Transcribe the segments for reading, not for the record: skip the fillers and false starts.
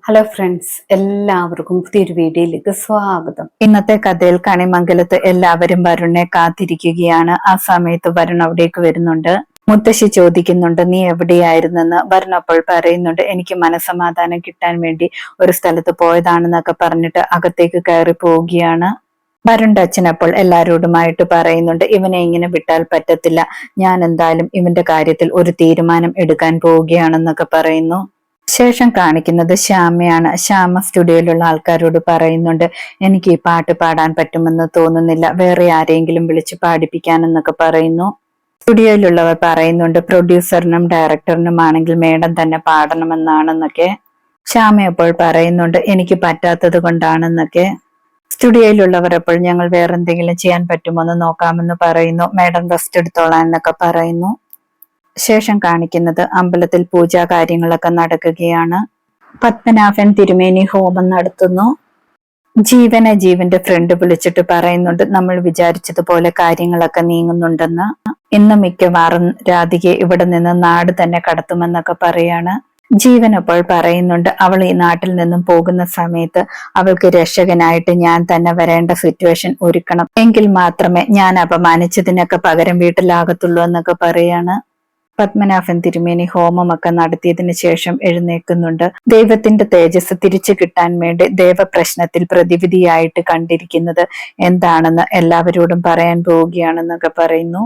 Hello friends, എല്ലാവർക്കും പുതിയൊരു വീഡിയോയിലേക്ക് സ്വാഗതം. ഇന്നത്തെ കഥയിൽ കണിമംഗലത്ത് എല്ലാവരും വരുണിനെ കാത്തിരിക്കുകയാണ്. ആ സമയത്ത് വരുൺ അവിടേക്ക് വരുന്നുണ്ട്. മുത്തശ്ശി ചോദിക്കുന്നുണ്ട്, നീ എവിടെയായിരുന്നെന്ന്. വരുൺ അപ്പോൾ പറയുന്നുണ്ട്, എനിക്ക് മനസമാധാനം കിട്ടാൻ വേണ്ടി ഒരു സ്ഥലത്ത് പോയതാണെന്നൊക്കെ പറഞ്ഞിട്ട് അകത്തേക്ക് കയറി പോവുകയാണ്. വരുണിന്റെ അച്ഛൻ അപ്പോൾ എല്ലാരോടുമായിട്ട് പറയുന്നുണ്ട്, ഇവനെ ഇങ്ങനെ വിട്ടാൽ പറ്റത്തില്ല, ഞാൻ എന്തായാലും ഇവന്റെ കാര്യത്തിൽ ഒരു തീരുമാനം എടുക്കാൻ പോവുകയാണെന്നൊക്കെ പറയുന്നു. ശേഷം കാണിക്കുന്നത് ശ്യാമയാണ്. ശ്യാമ സ്റ്റുഡിയോയിലുള്ള ആൾക്കാരോട് പറയുന്നുണ്ട്, എനിക്ക് ഈ പാട്ട് പാടാൻ പറ്റുമെന്ന് തോന്നുന്നില്ല, വേറെ ആരെങ്കിലും വിളിച്ച് പാടിപ്പിക്കാനെന്നൊക്കെ പറയുന്നു. സ്റ്റുഡിയോയിലുള്ളവർ പറയുന്നുണ്ട്, പ്രൊഡ്യൂസറിനും ഡയറക്ടറിനും ആണെങ്കിൽ മേഡം തന്നെ പാടണമെന്നാണെന്നൊക്കെ. ശ്യാമ അപ്പോൾ പറയുന്നുണ്ട്, എനിക്ക് പറ്റാത്തത് കൊണ്ടാണെന്നൊക്കെ. സ്റ്റുഡിയോയിലുള്ളവർ അപ്പോൾ ഞങ്ങൾ വേറെ എന്തെങ്കിലും ചെയ്യാൻ പറ്റുമോ എന്ന് നോക്കാമെന്ന് പറയുന്നു. മേഡം റെസ്റ്റ് എടുത്തോളാം എന്നൊക്കെ പറയുന്നു. ശേഷം കാണിക്കുന്നത് അമ്പലത്തിൽ പൂജാ കാര്യങ്ങളൊക്കെ നടക്കുകയാണ്. പത്മനാഭൻ തിരുമേനി ഹോമം നടത്തുന്നു. ജീവന്റെ ഫ്രണ്ട് വിളിച്ചിട്ട് പറയുന്നുണ്ട്, നമ്മൾ വിചാരിച്ചതുപോലെ കാര്യങ്ങളൊക്കെ നീങ്ങുന്നുണ്ടെന്ന്. ഇന്ന് മിക്കവാറും രാധികയെ ഇവിടെ നിന്ന് നാട് തന്നെ കടത്തുമെന്നൊക്കെ പറയാണ്. ജീവൻ അപ്പോൾ പറയുന്നുണ്ട്, അവൾ ഈ നാട്ടിൽ നിന്നും പോകുന്ന സമയത്ത് അവൾക്ക് രക്ഷകനായിട്ട് ഞാൻ തന്നെ വരേണ്ട സിറ്റുവേഷൻ ഒരുക്കണം, എങ്കിൽ മാത്രമേ ഞാൻ അപമാനിച്ചതിനൊക്കെ പകരം വീട്ടിലാകത്തുള്ളൂ എന്നൊക്കെ പറയാണ്. പത്മനാഭൻ തിരുമേനി ഹോമമൊക്കെ നടത്തിയതിനു ശേഷം എഴുന്നേൽക്കുന്നുണ്ട്. ദൈവത്തിന്റെ തേജസ് തിരിച്ചു കിട്ടാൻ വേണ്ടി ദേവപ്രശ്നത്തിൽ പ്രതിവിധിയായിട്ട് കണ്ടിരിക്കുന്നത് എന്താണെന്ന് എല്ലാവരോടും പറയാൻ പോവുകയാണെന്നൊക്കെ പറയുന്നു.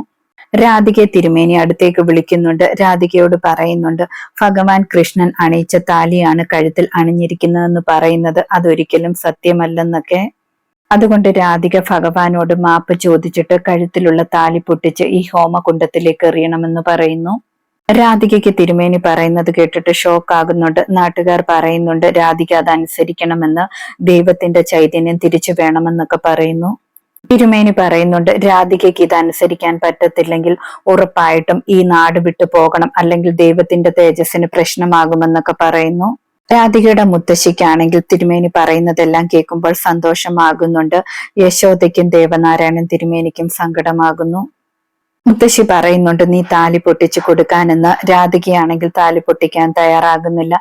രാധികയെ തിരുമേനി അടുത്തേക്ക് വിളിക്കുന്നുണ്ട്. രാധികയോട് പറയുന്നുണ്ട്, ഭഗവാൻ കൃഷ്ണൻ അണിയിച്ച താലിയാണ് കഴുത്തിൽ അണിഞ്ഞിരിക്കുന്നതെന്ന് പറയുന്നത് അതൊരിക്കലും സത്യമല്ലെന്നൊക്കെ. അതുകൊണ്ട് രാധിക ഭഗവാനോട് മാപ്പ് ചോദിച്ചിട്ട് കഴുത്തിലുള്ള താലി പൊട്ടിച്ച് ഈ ഹോമകുണ്ടത്തിലേക്ക് എറിയണമെന്ന് പറയുന്നു. രാധികയ്ക്ക് തിരുമേനി പറയുന്നത് കേട്ടിട്ട് ഷോക്ക് ആകുന്നുണ്ട്. നാട്ടുകാർ പറയുന്നുണ്ട്, രാധിക അതനുസരിക്കണമെന്ന്, ദൈവത്തിന്റെ ചൈതന്യം തിരിച്ചു വേണമെന്നൊക്കെ പറയുന്നു. തിരുമേനി പറയുന്നുണ്ട്, രാധികയ്ക്ക് ഇത് അനുസരിക്കാൻ പറ്റത്തില്ലെങ്കിൽ ഉറപ്പായിട്ടും ഈ നാട് വിട്ടു പോകണം, അല്ലെങ്കിൽ ദൈവത്തിന്റെ തേജസ്സിന് പ്രശ്നമാകുമെന്നൊക്കെ പറയുന്നു. രാധികയുടെ മുത്തശ്ശിക്കാണെങ്കിൽ തിരുമേനി പറയുന്നതെല്ലാം കേൾക്കുമ്പോൾ സന്തോഷമാകുന്നുണ്ട്. യശോദയ്ക്കും ദേവനാരായണൻ തിരുമേനിക്കും സങ്കടമാകുന്നു. മുത്തശ്ശി പറയുന്നുണ്ട്, നീ താലി പൊട്ടിച്ചു കൊടുക്കാനെന്ന്. രാധികയാണെങ്കിൽ താലി പൊട്ടിക്കാൻ തയ്യാറാകുന്നില്ല.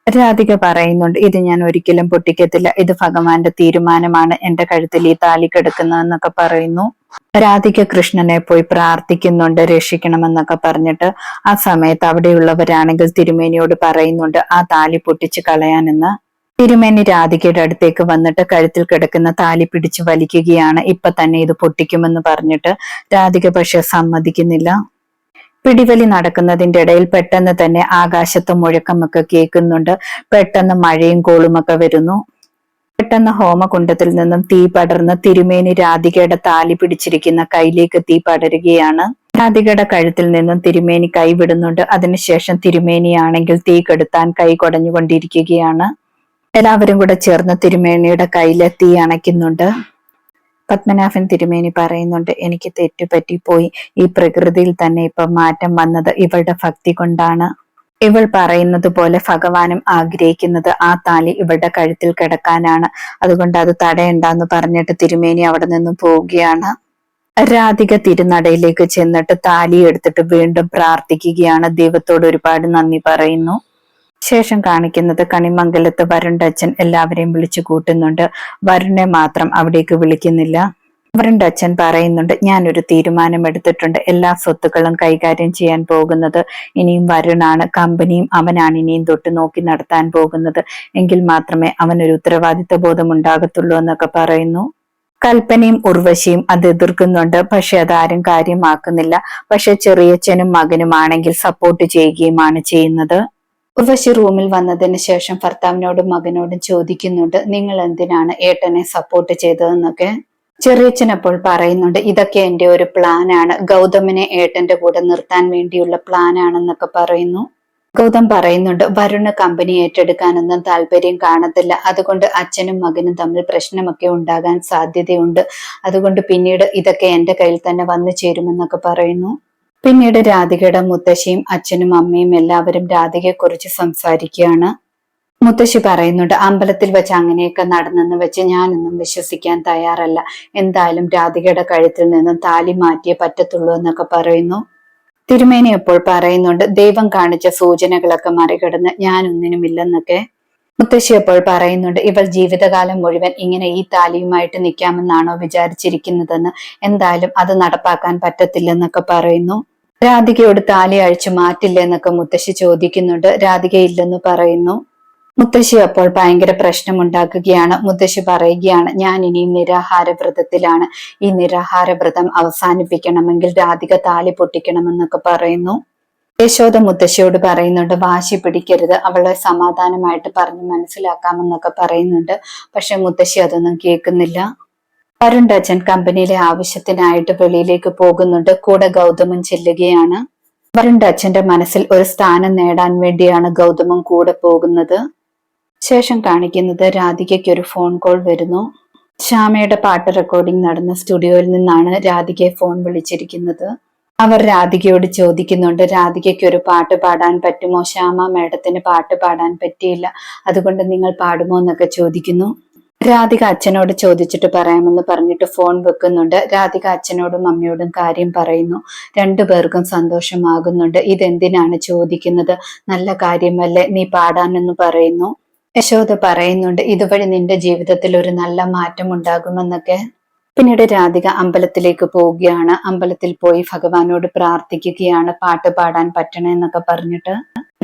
രാധിക പറയുന്നുണ്ട്, ഇത് ഞാൻ ഒരിക്കലും പൊട്ടിക്കത്തില്ല, ഇത് ഭഗവാന്റെ തീരുമാനമാണ് എന്റെ കഴുത്തിൽ ഈ താലി കിടക്കുന്നതെന്നൊക്കെ പറയുന്നു. രാധിക കൃഷ്ണനെ പോയി പ്രാർത്ഥിക്കുന്നുണ്ട്, രക്ഷിക്കണമെന്നൊക്കെ പറഞ്ഞിട്ട്. ആ സമയത്ത് അവിടെയുള്ളവരാണെങ്കിൽ തിരുമേനിയോട് പറയുന്നുണ്ട്, ആ താലി പൊട്ടിച്ചു കളയാനെന്ന്. തിരുമേനി രാധികയുടെ അടുത്തേക്ക് വന്നിട്ട് കഴുത്തിൽ കിടക്കുന്ന താലി പിടിച്ചു വലിക്കുകയാണ്. ഇപ്പൊ തന്നെ ഇത് പൊട്ടിക്കുമെന്ന് പറഞ്ഞിട്ട്. രാധിക പക്ഷെ സമ്മതിക്കുന്നില്ല. പിടിവലി നടക്കുന്നതിന്റെ ഇടയിൽ പെട്ടെന്ന് തന്നെ ആകാശത്ത് മുഴക്കമൊക്കെ കേൾക്കുന്നുണ്ട്. പെട്ടെന്ന് മഴയും കോളുമൊക്കെ വരുന്നു. പെട്ടെന്ന് ഹോമകുണ്ടത്തിൽ നിന്നും തീ പടർന്ന് തിരുമേനി രാധികയുടെ താലി പിടിച്ചിരിക്കുന്ന കൈയിലേക്ക് തീ പടരുകയാണ്. രാധികയുടെ കഴുത്തിൽ നിന്നും തിരുമേനി കൈ വിടുന്നുണ്ട്. അതിനുശേഷം തിരുമേനിയാണെങ്കിൽ തീ കെടുത്താൻ കൈ കുടഞ്ഞുകൊണ്ടിരിക്കുകയാണ്. എല്ലാവരും കൂടെ ചേർന്ന് തിരുമേനിയുടെ കയ്യിലെ തീ അണയ്ക്കുന്നുണ്ട്. പത്മനാഭൻ തിരുമേനി പറയുന്നുണ്ട്, എനിക്ക് തെറ്റുപറ്റിപ്പോയി, ഈ പ്രകൃതിയിൽ തന്നെ ഇപ്പൊ മാറ്റം വന്നത് ഇവളുടെ ഭക്തി കൊണ്ടാണ്. ഇവൾ പറയുന്നത് പോലെ ഭഗവാനും ആഗ്രഹിക്കുന്നത് ആ താലി ഇവളുടെ കഴുത്തിൽ കിടക്കാനാണ്, അതുകൊണ്ട് അത് തടയണ്ടെന്ന് പറഞ്ഞിട്ട് തിരുമേനി അവിടെ നിന്നും പോവുകയാണ്. രാധിക തിരുനടയിലേക്ക് ചെന്നിട്ട് താലി എടുത്തിട്ട് വീണ്ടും പ്രാർത്ഥിക്കുകയാണ്. ദൈവത്തോട് ഒരുപാട് നന്ദി പറയുന്നു. ശേഷം കാണിക്കുന്നത് കണിമംഗലത്ത് വരുണിന്റെ അച്ഛൻ എല്ലാവരെയും വിളിച്ചു കൂട്ടുന്നുണ്ട്. വരുണിനെ മാത്രം അവിടേക്ക് വിളിക്കുന്നില്ല. വരുണിന്റെ അച്ഛൻ പറയുന്നുണ്ട്, ഞാനൊരു തീരുമാനം എടുത്തിട്ടുണ്ട്, എല്ലാ സ്വത്തുക്കളും കൈകാര്യം ചെയ്യാൻ പോകുന്നത് ഇനിയും വരുണാണ്. കമ്പനിയും അവനാണ് ഇനിയും തൊട്ട് നോക്കി നടത്താൻ പോകുന്നത്, എങ്കിൽ മാത്രമേ അവനൊരു ഉത്തരവാദിത്വ ബോധം ഉണ്ടാകത്തുള്ളൂ എന്നൊക്കെ പറയുന്നു. കൽപ്പനയും ഉർവശിയും അത് എതിർക്കുന്നുണ്ട്. പക്ഷെ അതാരും കാര്യമാക്കുന്നില്ല. പക്ഷെ ചെറിയച്ഛനും മകനുമാണെങ്കിൽ സപ്പോർട്ട് ചെയ്യുകയുമാണ് ചെയ്യുന്നത്. ഉർവശി റൂമിൽ വന്നതിന് ശേഷം ഭർത്താവിനോടും മകനോടും ചോദിക്കുന്നുണ്ട്, നിങ്ങൾ എന്തിനാണ് ഏട്ടനെ സപ്പോർട്ട് ചെയ്തതെന്നൊക്കെ. ചെറിയച്ഛൻ അപ്പോൾ പറയുന്നുണ്ട്, ഇതൊക്കെ എന്റെ ഒരു പ്ലാനാണ്, ഗൗതമിനെ ഏട്ടന്റെ കൂടെ നിർത്താൻ വേണ്ടിയുള്ള പ്ലാനാണെന്നൊക്കെ പറയുന്നു. ഗൗതം പറയുന്നുണ്ട്, വരുണ് കമ്പനി ഏറ്റെടുക്കാനൊന്നും താല്പര്യം കാണത്തില്ല, അതുകൊണ്ട് അച്ഛനും മകനും തമ്മിൽ പ്രശ്നമൊക്കെ ഉണ്ടാകാൻ സാധ്യതയുണ്ട്, അതുകൊണ്ട് പിന്നീട് ഇതൊക്കെ എന്റെ കയ്യിൽ തന്നെ വന്നു ചേരുമെന്നൊക്കെ പറയുന്നു. പിന്നീട് രാധികയുടെ മുത്തശ്ശിയും അച്ഛനും അമ്മയും എല്ലാവരും രാധികയെ കുറിച്ച് സംസാരിക്കുകയാണ്. മുത്തശ്ശി പറയുന്നുണ്ട്, അമ്പലത്തിൽ വെച്ച് അങ്ങനെയൊക്കെ നടന്നെന്ന് വെച്ച് ഞാനൊന്നും വിശ്വസിക്കാൻ തയ്യാറല്ല, എന്തായാലും രാധികയുടെ കഴുത്തിൽ നിന്നും താലി മാറ്റിയേ പറ്റത്തുള്ളൂ എന്നൊക്കെ പറയുന്നു. തിരുമേനി അപ്പോൾ പറയുന്നുണ്ട്, ദൈവം കാണിച്ച സൂചനകളൊക്കെ മറികടന്ന് ഞാനൊന്നിനുമില്ലെന്നൊക്കെ. മുത്തശ്ശി അപ്പോൾ പറയുന്നുണ്ട്, ഇവൾ ജീവിതകാലം മുഴുവൻ ഇങ്ങനെ ഈ താലിയുമായിട്ട് നിൽക്കാമെന്നാണോ വിചാരിച്ചിരിക്കുന്നതെന്ന്, എന്തായാലും അത് നടപ്പാക്കാൻ പറ്റത്തില്ലെന്നൊക്കെ പറയുന്നു. രാധികയോട് താലി അഴിച്ചു മാറ്റില്ലെന്നൊക്കെ മുത്തശ്ശി ചോദിക്കുന്നുണ്ട്. രാധിക ഇല്ലെന്ന് പറയുന്നു. മുത്തശ്ശി അപ്പോൾ ഭയങ്കര പ്രശ്നമുണ്ടാക്കുകയാണ്. മുത്തശ്ശി പറയുകയാണ്, ഞാൻ ഇനിയും നിരാഹാര വ്രതത്തിലാണ്. ഈ നിരാഹാര വ്രതം അവസാനിപ്പിക്കണമെങ്കിൽ രാധിക താലി പൊട്ടിക്കണമെന്നൊക്കെ പറയുന്നു. യശോദ മുത്തശ്ശിയോട് പറയുന്നുണ്ട്, വാശി പിടിക്കരുത്, അവളെ സമാധാനമായിട്ട് പറഞ്ഞ് മനസ്സിലാക്കാമെന്നൊക്കെ പറയുന്നുണ്ട്. പക്ഷെ മുത്തശ്ശി അതൊന്നും കേൾക്കുന്നില്ല. വരുണിന്റെ അച്ഛൻ കമ്പനിയിലെ ആവശ്യത്തിനായിട്ട് വെളിയിലേക്ക് പോകുന്നുണ്ട്. കൂടെ ഗൗതമൻ ചെല്ലുകയാണ്. വരുണിന്റെ അച്ഛന്റെ മനസ്സിൽ ഒരു സ്ഥാനം നേടാൻ വേണ്ടിയാണ് ഗൗതമൻ കൂടെ പോകുന്നത്. ശേഷം കാണിക്കുന്നത് രാധികയ്ക്ക് ഒരു ഫോൺ കോൾ വരുന്നു. ശ്യാമയുടെ പാട്ട് റെക്കോർഡിംഗ് നടന്ന സ്റ്റുഡിയോയിൽ നിന്നാണ് രാധികയെ ഫോൺ വിളിച്ചിരിക്കുന്നത്. അവർ രാധികയോട് ചോദിക്കുന്നുണ്ട്, രാധികയ്ക്ക് ഒരു പാട്ട് പാടാൻ പറ്റുമോ? ശ്യാമ മേഡത്തിന് പാട്ട് പാടാൻ പറ്റിയില്ല, അതുകൊണ്ട് നിങ്ങൾ പാടുമോ എന്നൊക്കെ ചോദിക്കുന്നു. രാധിക അച്ഛനോട് ചോദിച്ചിട്ട് പറയാമെന്ന് പറഞ്ഞിട്ട് ഫോൺ വെക്കുന്നുണ്ട്. രാധിക അച്ഛനോടും അമ്മയോടും കാര്യം പറയുന്നു. രണ്ടുപേർക്കും സന്തോഷമാകുന്നുണ്ട്. ഇതെന്തിനാണ് ചോദിക്കുന്നത്? നല്ല കാര്യമല്ലേ, നീ പാടാനെന്ന് പറയുന്നു. യശോദ പറയുന്നുണ്ട്, ഇതുവഴി നിന്റെ ജീവിതത്തിൽ ഒരു നല്ല മാറ്റം ഉണ്ടാകുമെന്നൊക്കെ. പിന്നീട് രാധിക അമ്പലത്തിലേക്ക് പോവുകയാണ്. അമ്പലത്തിൽ പോയി ഭഗവാനോട് പ്രാർത്ഥിക്കുകയാണ്, പാട്ട് പാടാൻ പറ്റണേന്നൊക്കെ പറഞ്ഞിട്ട്.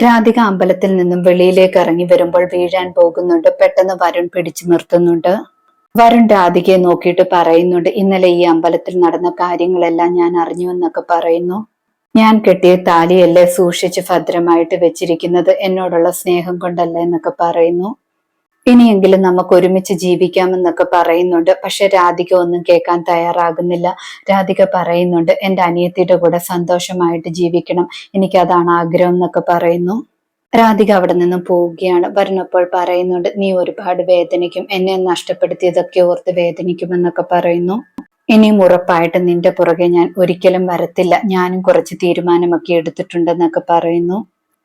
രാധിക അമ്പലത്തിൽ നിന്നും വെളിയിലേക്ക് ഇറങ്ങി വരുമ്പോൾ വീഴാൻ പോകുന്നുണ്ട്. പെട്ടെന്ന് വരുൺ പിടിച്ചു നിർത്തുന്നുണ്ട്. വരുൺ രാധികയെ നോക്കിയിട്ട് പറയുന്നുണ്ട്, ഇന്നലെ ഈ അമ്പലത്തിൽ നടന്ന കാര്യങ്ങളെല്ലാം ഞാൻ അറിഞ്ഞു എന്നൊക്കെ പറയുന്നു. ഞാൻ കെട്ടിയ താലിയല്ലേ സൂക്ഷിച്ച് ഭദ്രമായിട്ട് വെച്ചിരിക്കുന്നത്, എന്നോടുള്ള സ്നേഹം കൊണ്ടല്ല എന്നൊക്കെ പറയുന്നു. ഇനിയെങ്കിലും നമുക്ക് ഒരുമിച്ച് ജീവിക്കാമെന്നൊക്കെ പറയുന്നുണ്ട്. പക്ഷെ രാധിക ഒന്നും കേൾക്കാൻ തയ്യാറാകുന്നില്ല. രാധിക പറയുന്നുണ്ട്, എന്റെ അനിയത്തിയുടെ കൂടെ സന്തോഷമായിട്ട് ജീവിക്കണം, എനിക്കതാണ് ആഗ്രഹം എന്നൊക്കെ പറയുന്നു. രാധിക അവിടെ നിന്നും പോവുകയാണ്. വരുണപ്പോൾ പറയുന്നുണ്ട്, നീ ഒരുപാട് വേദനിക്കും, എന്നെ നഷ്ടപ്പെടുത്തിയതൊക്കെ ഓർത്ത് വേദനിക്കുമെന്നൊക്കെ പറയുന്നു. ഇനിയും ഉറപ്പായിട്ട് നിന്റെ പുറകെ ഞാൻ ഒരിക്കലും വരത്തില്ല, ഞാനും കുറച്ച് തീരുമാനമൊക്കെ എടുത്തിട്ടുണ്ടെന്നൊക്കെ പറയുന്നു.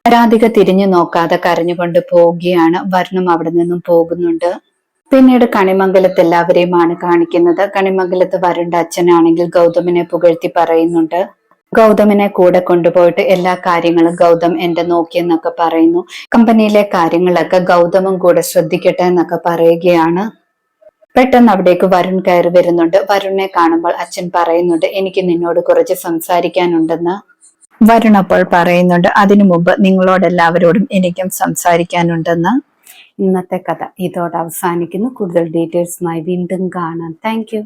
രാധിക തിരിഞ്ഞു നോക്കാതെ കരഞ്ഞുകൊണ്ട് പോവുകയാണ്. വരുണും അവിടെ നിന്നും പോകുന്നുണ്ട്. പിന്നീട് കണിമംഗലത്ത് എല്ലാവരെയുമാണ് കാണിക്കുന്നത്. കണിമംഗലത്ത് വരുണിന്റെ അച്ഛനാണെങ്കിൽ ഗൗതമിനെ പുകഴ്ത്തി പറയുന്നുണ്ട്. ഗൗതമിനെ കൂടെ കൊണ്ടുപോയിട്ട് എല്ലാ കാര്യങ്ങളും ഗൗതം എന്റെ നോക്കിയെന്നൊക്കെ പറയുന്നു. കമ്പനിയിലെ കാര്യങ്ങളൊക്കെ ഗൗതമും കൂടെ ശ്രദ്ധിക്കട്ടെ എന്നൊക്കെ പറയുകയാണ്. പെട്ടെന്ന് അവിടേക്ക് വരുൺ കയറി വരുന്നുണ്ട്. വരുണിനെ കാണുമ്പോൾ അച്ഛൻ പറയുന്നുണ്ട്, എനിക്ക് നിന്നോട് കുറച്ച് സംസാരിക്കാനുണ്ടെന്ന്. വരുൺ അപ്പോൾ പറയുന്നുണ്ട്, അതിനു മുമ്പ് നിങ്ങളോടെല്ലാവരോടും എനിക്കും സംസാരിക്കാനുണ്ടെന്ന്. ഇന്നത്തെ കഥ ഇതോടെ അവസാനിക്കുന്നു. കൂടുതൽ ഡീറ്റെയിൽസുമായി വീണ്ടും കാണാം. താങ്ക്